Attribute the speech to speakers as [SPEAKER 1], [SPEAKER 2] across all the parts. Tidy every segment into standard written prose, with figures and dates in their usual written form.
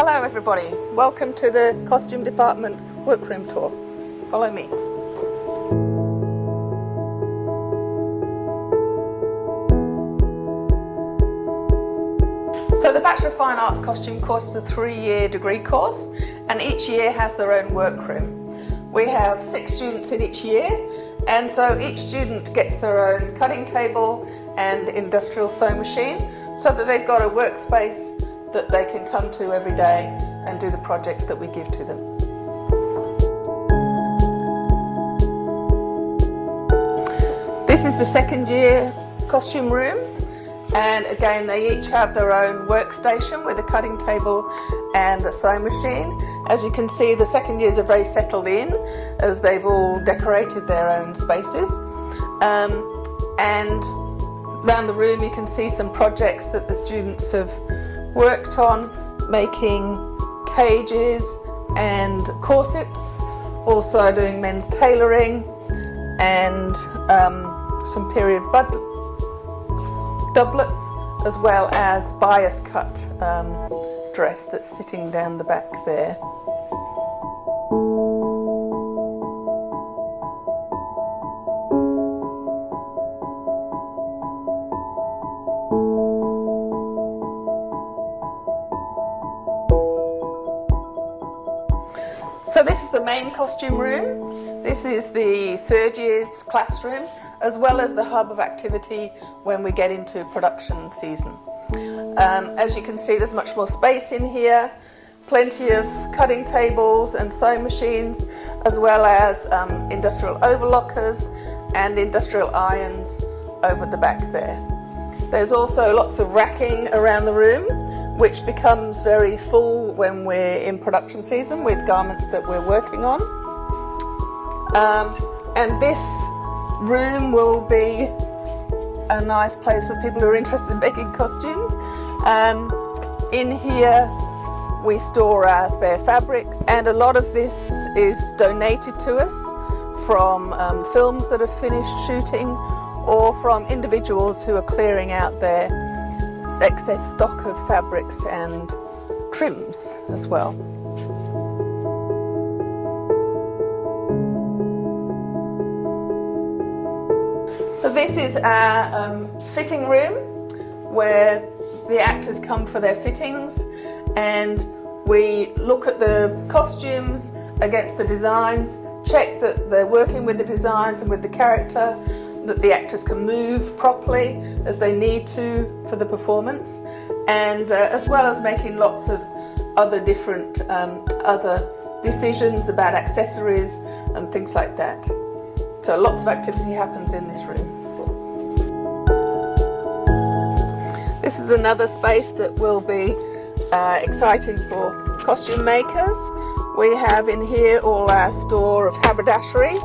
[SPEAKER 1] Hello everybody, welcome to the Costume Department Workroom Tour. Follow me. So the Bachelor of Fine Arts Costume course is a 3-year degree course, and each year has their own workroom. We have 6 students in each year, and so each student gets their own cutting table and industrial sewing machine, so that they've got a workspace that they can come to every day and do the projects that we give to them. This is the 2nd year costume room, and again they each have their own workstation with a cutting table and a sewing machine. As you can see, the 2nd years are very settled in as they've all decorated their own spaces. And around the room you can see some projects that the students have worked on, making cages and corsets, also doing men's tailoring and some period doublets, as well as bias cut dress that's sitting down the back there. So this is the main costume room. This is the 3rd year's classroom, as well as the hub of activity when we get into production season. As you can see, there's much more space in here, plenty of cutting tables and sewing machines, as well as industrial overlockers and industrial irons over the back there. There's also lots of racking around the room, which becomes very full when we're in production season with garments that we're working on. And this room will be a nice place for people who are interested in making costumes. In here we store our spare fabrics, and a lot of this is donated to us from films that have finished shooting, or from individuals who are clearing out their excess stock of fabrics and trims as well. So this is our fitting room, where the actors come for their fittings, and we look at the costumes against the designs, check that they're working with the designs and with the character, that the actors can move properly as they need to for the performance, and as well as making lots of other different other decisions about accessories and things like that. So lots of activity happens in this room. This is another space that will be exciting for costume makers. We have in here all our store of haberdashery,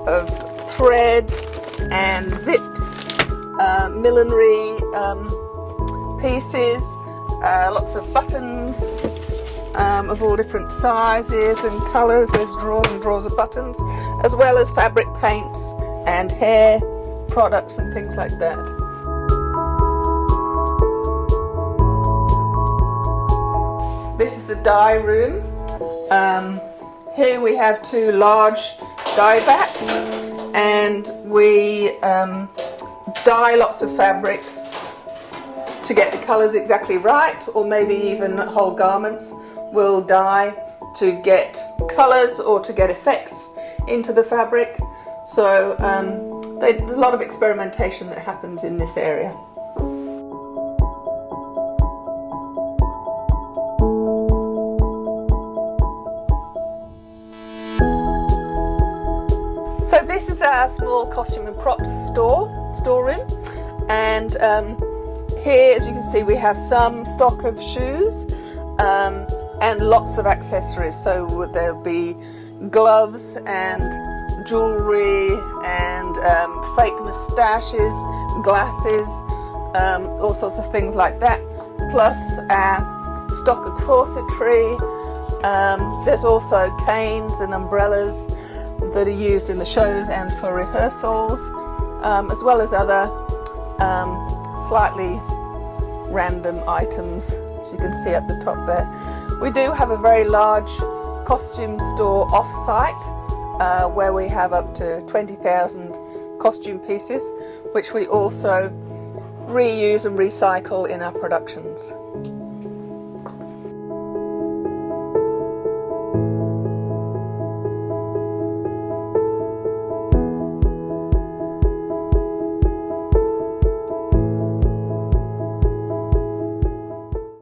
[SPEAKER 1] of threads and zips, millinery pieces, lots of buttons of all different sizes and colours. There's drawers and drawers of buttons, as well as fabric paints and hair products and things like that. This is the dye room. Here we have 2 large dye vats, and we dye lots of fabrics to get the colours exactly right, or maybe even whole garments we'll dye to get colours or to get effects into the fabric. So there's a lot of experimentation that happens in this area. So this is our small costume and props storeroom, and here, as you can see, we have some stock of shoes and lots of accessories. So there'll be gloves and jewellery and fake moustaches, glasses, all sorts of things like that, plus our stock of corsetry. There's also canes and umbrellas that are used in the shows and for rehearsals, as well as other slightly random items, as you can see at the top there. We do have a very large costume store off-site where we have up to 20,000 costume pieces, which we also reuse and recycle in our productions.